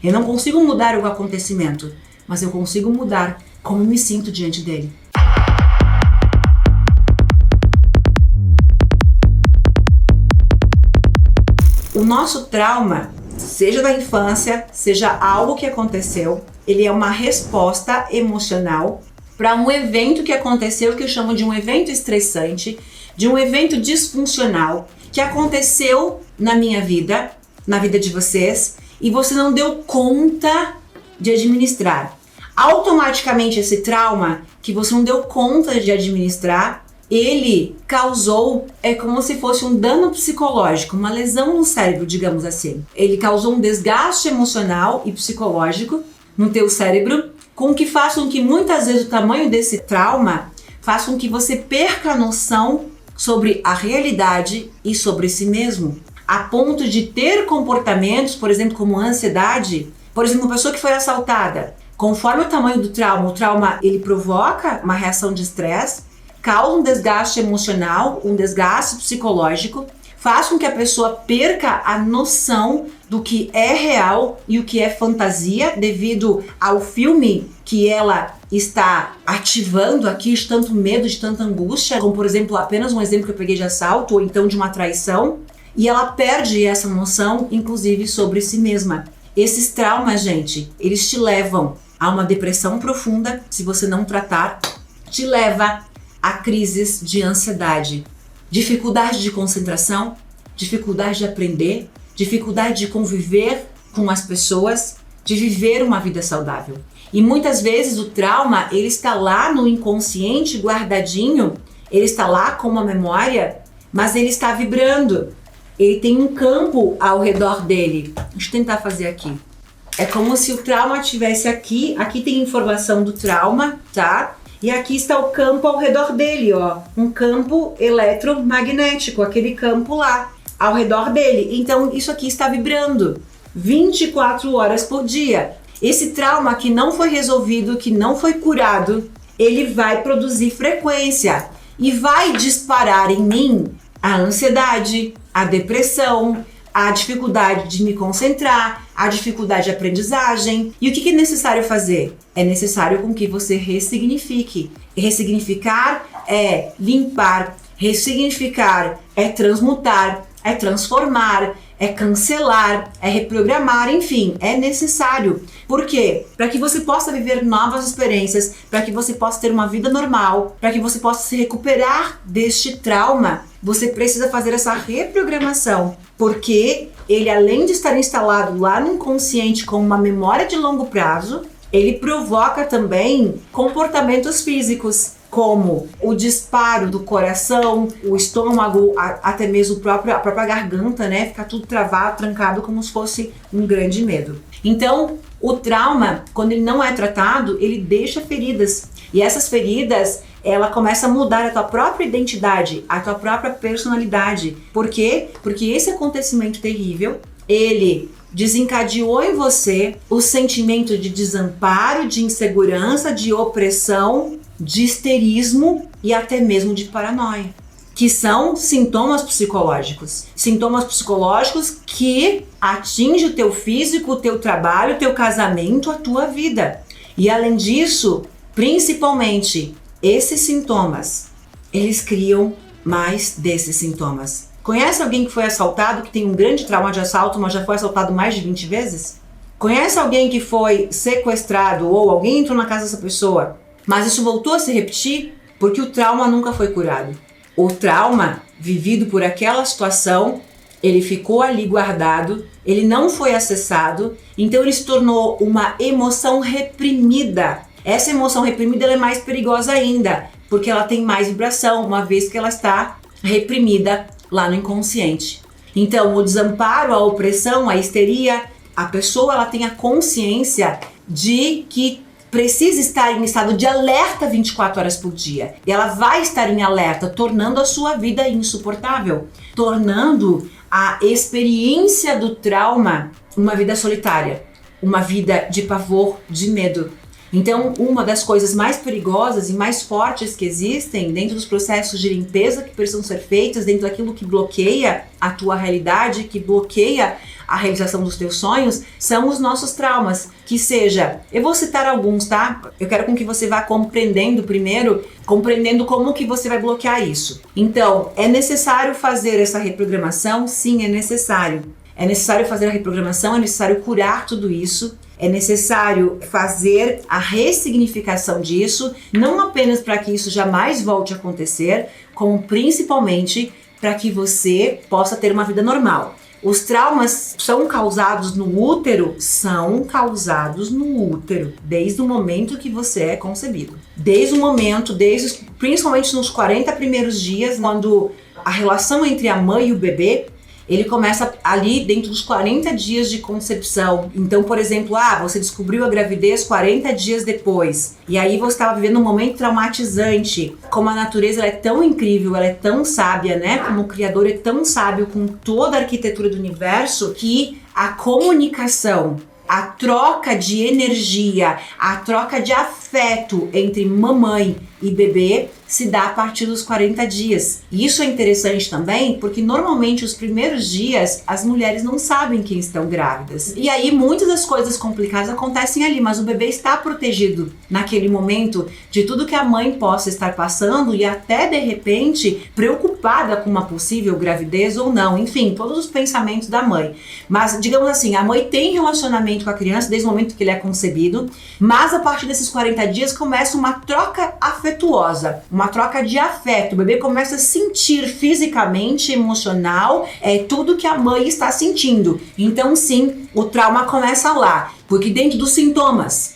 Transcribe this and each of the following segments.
Eu não consigo mudar o acontecimento, mas eu consigo mudar como me sinto diante dele. O nosso trauma, seja da infância, seja algo que aconteceu, ele é uma resposta emocional para um evento que aconteceu, que eu chamo de um evento estressante, de um evento disfuncional, que aconteceu na minha vida, na vida de vocês, e você não deu conta de administrar. Automaticamente esse trauma que você não deu conta de administrar, ele causou, é como se fosse um dano psicológico, uma lesão no cérebro, digamos assim. Ele causou um desgaste emocional e psicológico no teu cérebro, com que façam que muitas vezes o tamanho desse trauma façam que você perca a noção sobre a realidade e sobre si mesmo, a ponto de ter comportamentos, por exemplo, como ansiedade. Por exemplo, uma pessoa que foi assaltada, conforme o tamanho do trauma, o trauma ele provoca uma reação de estresse, causa um desgaste emocional, um desgaste psicológico, faz com que a pessoa perca a noção do que é real e o que é fantasia devido ao filme que ela está ativando aqui, de tanto medo, de tanta angústia, como por exemplo, apenas um exemplo que eu peguei de assalto ou então de uma traição, e ela perde essa noção, inclusive, sobre si mesma. Esses traumas, gente, eles te levam a uma depressão profunda, se você não tratar, te leva a crises de ansiedade, dificuldade de concentração, dificuldade de aprender, dificuldade de conviver com as pessoas, de viver uma vida saudável. E muitas vezes o trauma, ele está lá no inconsciente, guardadinho, ele está lá com uma memória, mas ele está vibrando. Ele tem um campo ao redor dele. Deixa eu tentar fazer aqui. É como se o trauma estivesse aqui. Aqui tem informação do trauma, tá? E aqui está o campo ao redor dele, ó. Um campo eletromagnético, aquele campo lá, ao redor dele. Então, isso aqui está vibrando 24 horas por dia. Esse trauma que não foi resolvido, que não foi curado, ele vai produzir frequência e vai disparar em mim a ansiedade, a depressão, a dificuldade de me concentrar, a dificuldade de aprendizagem. E o que é necessário fazer? É necessário com que você ressignifique. Ressignificar é limpar, ressignificar é transmutar, é transformar, é cancelar, é reprogramar, enfim, é necessário. Por quê? Para que você possa viver novas experiências, para que você possa ter uma vida normal, para que você possa se recuperar deste trauma, você precisa fazer essa reprogramação, porque ele, além de estar instalado lá no inconsciente como uma memória de longo prazo, ele provoca também comportamentos físicos, como o disparo do coração, o estômago, até mesmo a própria garganta, né? Fica tudo travado, trancado, como se fosse um grande medo. Então, o trauma, quando ele não é tratado, ele deixa feridas. E essas feridas, ela começa a mudar a tua própria identidade, a tua própria personalidade. Por quê? Porque esse acontecimento terrível, ele desencadeou em você o sentimento de desamparo, de insegurança, de opressão, de histerismo e até mesmo de paranoia, que são sintomas psicológicos. Sintomas psicológicos que atingem o teu físico, o teu trabalho, o teu casamento, a tua vida. E além disso, principalmente, esses sintomas, eles criam mais desses sintomas. Conhece alguém que foi assaltado, que tem um grande trauma de assalto, mas já foi assaltado mais de 20 vezes? Conhece alguém que foi sequestrado ou alguém entrou na casa dessa pessoa, mas isso voltou a se repetir porque o trauma nunca foi curado? O trauma vivido por aquela situação, ele ficou ali guardado, ele não foi acessado, então ele se tornou uma emoção reprimida. Essa emoção reprimida ela é mais perigosa ainda, porque ela tem mais vibração, uma vez que ela está reprimida lá no inconsciente. Então, o desamparo, a opressão, a histeria, a pessoa ela tem a consciência de que precisa estar em estado de alerta 24 horas por dia. E ela vai estar em alerta, tornando a sua vida insuportável, tornando a experiência do trauma uma vida solitária, uma vida de pavor, de medo. Então, uma das coisas mais perigosas e mais fortes que existem dentro dos processos de limpeza que precisam ser feitos, dentro daquilo que bloqueia a tua realidade, que bloqueia a realização dos teus sonhos, são os nossos traumas. Que seja, eu vou citar alguns, tá? Eu quero com que você vá compreendendo primeiro, compreendendo como que você vai bloquear isso. Então, é necessário fazer essa reprogramação? Sim, é necessário. É necessário fazer a reprogramação, é necessário curar tudo isso. É necessário fazer a ressignificação disso, não apenas para que isso jamais volte a acontecer, como principalmente para que você possa ter uma vida normal. Os traumas são causados no útero? São causados no útero, desde o momento que você é concebido. Desde o momento, principalmente nos 40 primeiros dias, quando a relação entre a mãe e o bebê, ele começa ali dentro dos 40 dias de concepção. Então, por exemplo, você descobriu a gravidez 40 dias depois. E aí você estava vivendo um momento traumatizante. Como a natureza ela é tão incrível, ela é tão sábia, né? Como o Criador é tão sábio com toda a arquitetura do universo, que a comunicação, a troca de energia, a troca de afeto entre mamãe e bebê se dá a partir dos 40 dias. E isso é interessante também, porque normalmente os primeiros dias as mulheres não sabem que estão grávidas. E aí muitas das coisas complicadas acontecem ali, mas o bebê está protegido naquele momento de tudo que a mãe possa estar passando e até de repente preocupada com uma possível gravidez ou não. Enfim, todos os pensamentos da mãe. Mas digamos assim, a mãe tem relacionamento com a criança desde o momento que ele é concebido, mas a partir desses 40 dias começa uma troca afetuosa, uma troca de afeto. O bebê começa a sentir fisicamente, emocional, tudo que a mãe está sentindo. Então sim, o trauma começa lá, porque dentro dos sintomas,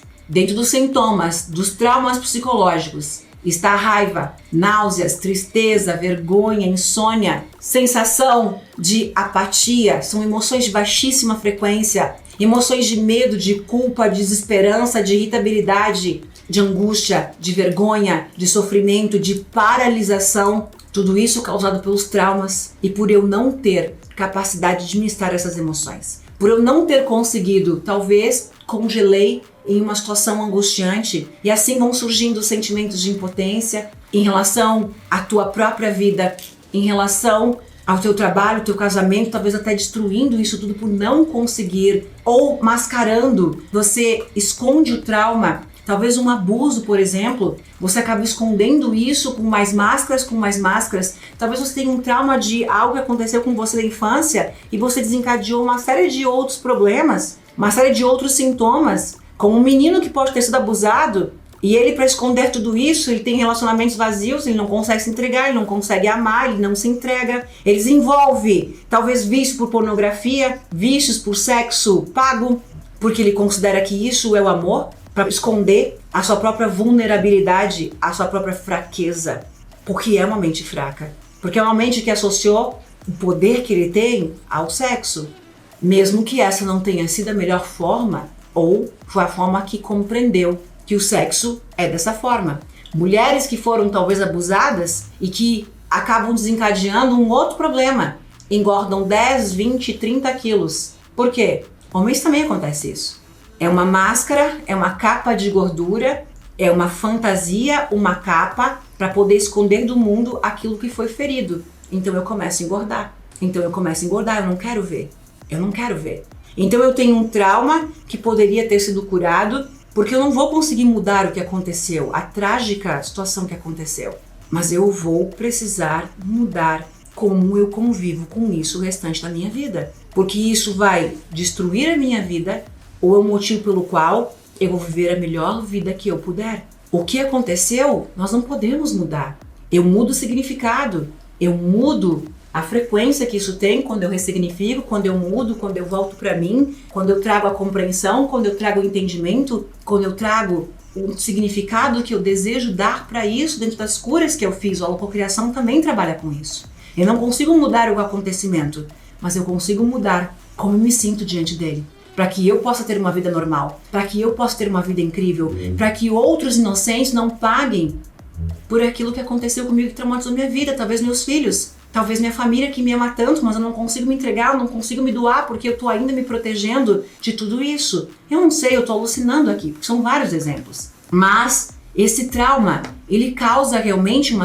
dos traumas psicológicos, está a raiva, náuseas, tristeza, vergonha, insônia, sensação de apatia, são emoções de baixíssima frequência, emoções de medo, de culpa, de desesperança, de irritabilidade, de angústia, de vergonha, de sofrimento, de paralisação, tudo isso causado pelos traumas e por eu não ter capacidade de administrar essas emoções. Por eu não ter conseguido, talvez congelei em uma situação angustiante e assim vão surgindo sentimentos de impotência em relação à tua própria vida, em relação ao teu trabalho, ao teu casamento, talvez até destruindo isso tudo por não conseguir ou mascarando. Você esconde o trauma. Talvez um abuso, por exemplo, você acaba escondendo isso com mais máscaras. Talvez você tenha um trauma de algo que aconteceu com você na infância e você desencadeou uma série de outros problemas, uma série de outros sintomas, como um menino que pode ter sido abusado e ele, para esconder tudo isso, ele tem relacionamentos vazios, ele não consegue se entregar, ele não consegue amar, ele não se entrega. Ele desenvolve talvez vício por pornografia, vícios por sexo pago, porque ele considera que isso é o amor, para esconder a sua própria vulnerabilidade, a sua própria fraqueza, porque é uma mente fraca, porque é uma mente que associou o poder que ele tem ao sexo, mesmo que essa não tenha sido a melhor forma, ou foi a forma que compreendeu que o sexo é dessa forma. Mulheres que foram talvez abusadas e que acabam desencadeando um outro problema, engordam 10, 20, 30 quilos. Por quê? Homens também acontece isso. É uma máscara, é uma capa de gordura, é uma fantasia, uma capa para poder esconder do mundo aquilo que foi ferido. Então eu começo a engordar. Eu não quero ver. Então eu tenho um trauma que poderia ter sido curado, porque eu não vou conseguir mudar o que aconteceu, a trágica situação que aconteceu. Mas eu vou precisar mudar como eu convivo com isso o restante da minha vida. Porque isso vai destruir a minha vida, ou é o motivo pelo qual eu vou viver a melhor vida que eu puder. O que aconteceu, nós não podemos mudar. Eu mudo o significado, eu mudo a frequência que isso tem quando eu ressignifico, quando eu mudo, quando eu volto para mim, quando eu trago a compreensão, quando eu trago o entendimento, quando eu trago o significado que eu desejo dar para isso dentro das curas que eu fiz. A holococriação também trabalha com isso. Eu não consigo mudar o acontecimento, mas eu consigo mudar como eu me sinto diante dele. Para que eu possa ter uma vida normal, para que eu possa ter uma vida incrível, para que outros inocentes não paguem por aquilo que aconteceu comigo que traumatizou minha vida, talvez meus filhos. Talvez minha família que me ama tanto, mas eu não consigo me entregar, eu não consigo me doar porque eu tô ainda me protegendo de tudo isso. Eu não sei, eu tô alucinando aqui, porque são vários exemplos. Mas esse trauma, ele causa realmente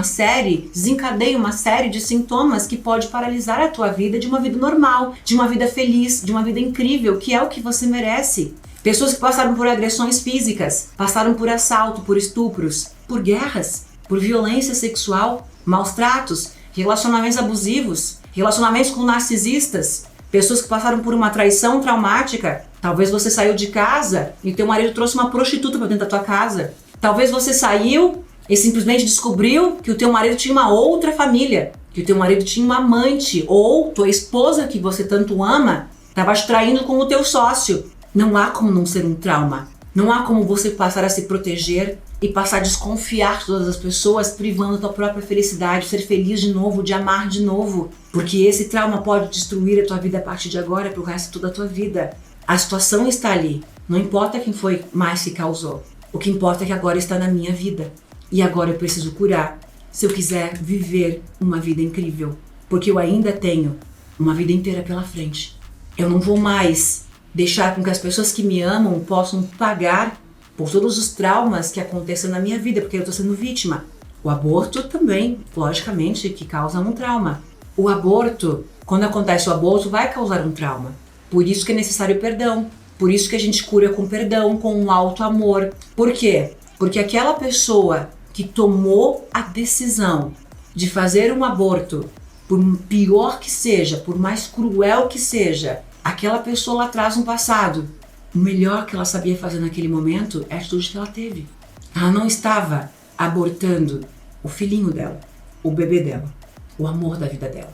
desencadeia uma série de sintomas que pode paralisar a tua vida de uma vida normal, de uma vida feliz, de uma vida incrível, que é o que você merece. Pessoas que passaram por agressões físicas, passaram por assalto, por estupros, por guerras, por violência sexual, maus tratos, relacionamentos abusivos, relacionamentos com narcisistas, pessoas que passaram por uma traição traumática. Talvez você saiu de casa e teu marido trouxe uma prostituta para dentro da tua casa. Talvez você saiu e simplesmente descobriu que o teu marido tinha uma outra família, que o teu marido tinha uma amante, ou tua esposa que você tanto ama estava te traindo com o teu sócio. Não há como não ser um trauma. Não há como você passar a se proteger e passar a desconfiar de todas as pessoas, privando a tua própria felicidade, de ser feliz de novo, de amar de novo. Porque esse trauma pode destruir a tua vida a partir de agora pro resto de toda a tua vida. A situação está ali. Não importa quem foi mais que causou. O que importa é que agora está na minha vida. E agora eu preciso curar se eu quiser viver uma vida incrível. Porque eu ainda tenho uma vida inteira pela frente. Eu não vou mais deixar com que as pessoas que me amam possam pagar por todos os traumas que aconteceram na minha vida, porque eu estou sendo vítima. O aborto também, logicamente, que causa um trauma. O aborto, quando acontece o aborto, vai causar um trauma. Por isso que é necessário perdão. Por isso que a gente cura com perdão, com um alto amor. Por quê? Porque aquela pessoa que tomou a decisão de fazer um aborto, por pior que seja, por mais cruel que seja, aquela pessoa lá atrás no passado, o melhor que ela sabia fazer naquele momento é a atitude que ela teve. Ela não estava abortando o filhinho dela, o bebê dela, o amor da vida dela.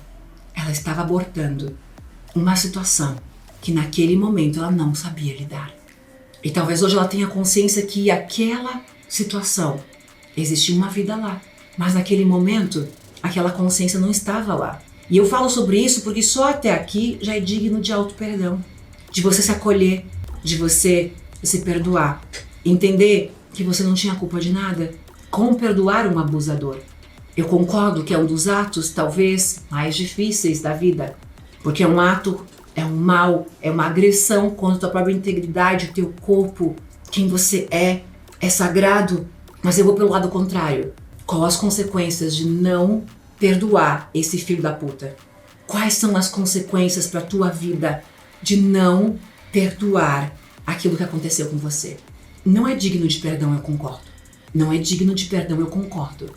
Ela estava abortando uma situação que naquele momento ela não sabia lidar. E talvez hoje ela tenha consciência que aquela situação existia uma vida lá, mas naquele momento aquela consciência não estava lá. E eu falo sobre isso porque só até aqui já é digno de auto-perdão, de você se acolher, de você se perdoar, entender que você não tinha culpa de nada. Como perdoar um abusador? Eu concordo que é um dos atos talvez mais difíceis da vida, porque é um ato, é um mal, é uma agressão contra a tua própria integridade, o teu corpo, quem você é sagrado. Mas eu vou pelo lado contrário. Quais as consequências de não perdoar esse filho da puta? Quais são as consequências para a tua vida de não perdoar aquilo que aconteceu com você? Não é digno de perdão, eu concordo. Não é digno de perdão, eu concordo.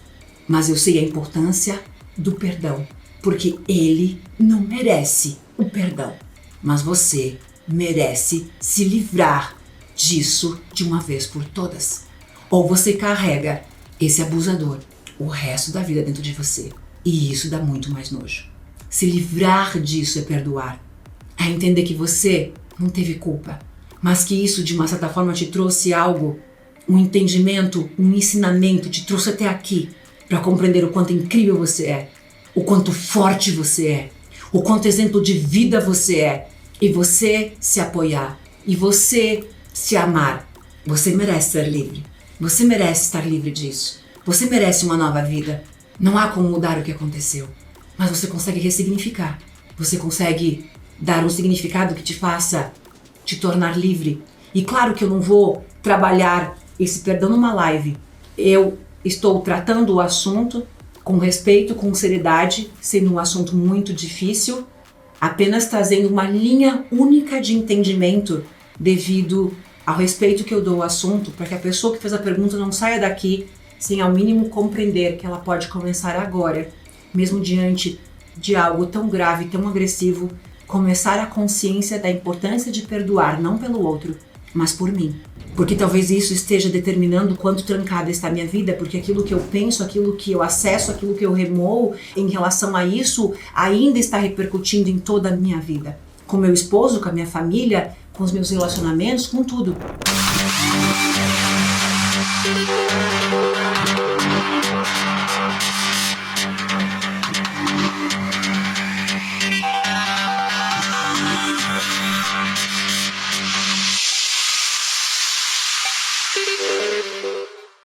Mas eu sei a importância do perdão, porque ele não merece o perdão. Mas você merece se livrar disso de uma vez por todas. Ou você carrega esse abusador o resto da vida dentro de você. E isso dá muito mais nojo. Se livrar disso é perdoar. É entender que você não teve culpa, mas que isso de uma certa forma te trouxe algo, um entendimento, um ensinamento, te trouxe até aqui para compreender o quanto incrível você é, o quanto forte você é, o quanto exemplo de vida você é, e você se apoiar, e você se amar. Você merece ser livre. Você merece estar livre disso. Você merece uma nova vida. Não há como mudar o que aconteceu, mas você consegue ressignificar. Você consegue dar um significado que te faça te tornar livre. E claro que eu não vou trabalhar esse perdão numa live. Eu estou tratando o assunto com respeito, com seriedade, sendo um assunto muito difícil, apenas trazendo uma linha única de entendimento devido ao respeito que eu dou ao assunto, para que a pessoa que fez a pergunta não saia daqui sem ao mínimo compreender que ela pode começar agora, mesmo diante de algo tão grave, tão agressivo, começar a consciência da importância de perdoar, não pelo outro, mas por mim. Porque talvez isso esteja determinando quanto trancada está a minha vida, porque aquilo que eu penso, aquilo que eu acesso, aquilo que eu remoo em relação a isso, ainda está repercutindo em toda a minha vida. Com meu esposo, com a minha família, com os meus relacionamentos, com tudo.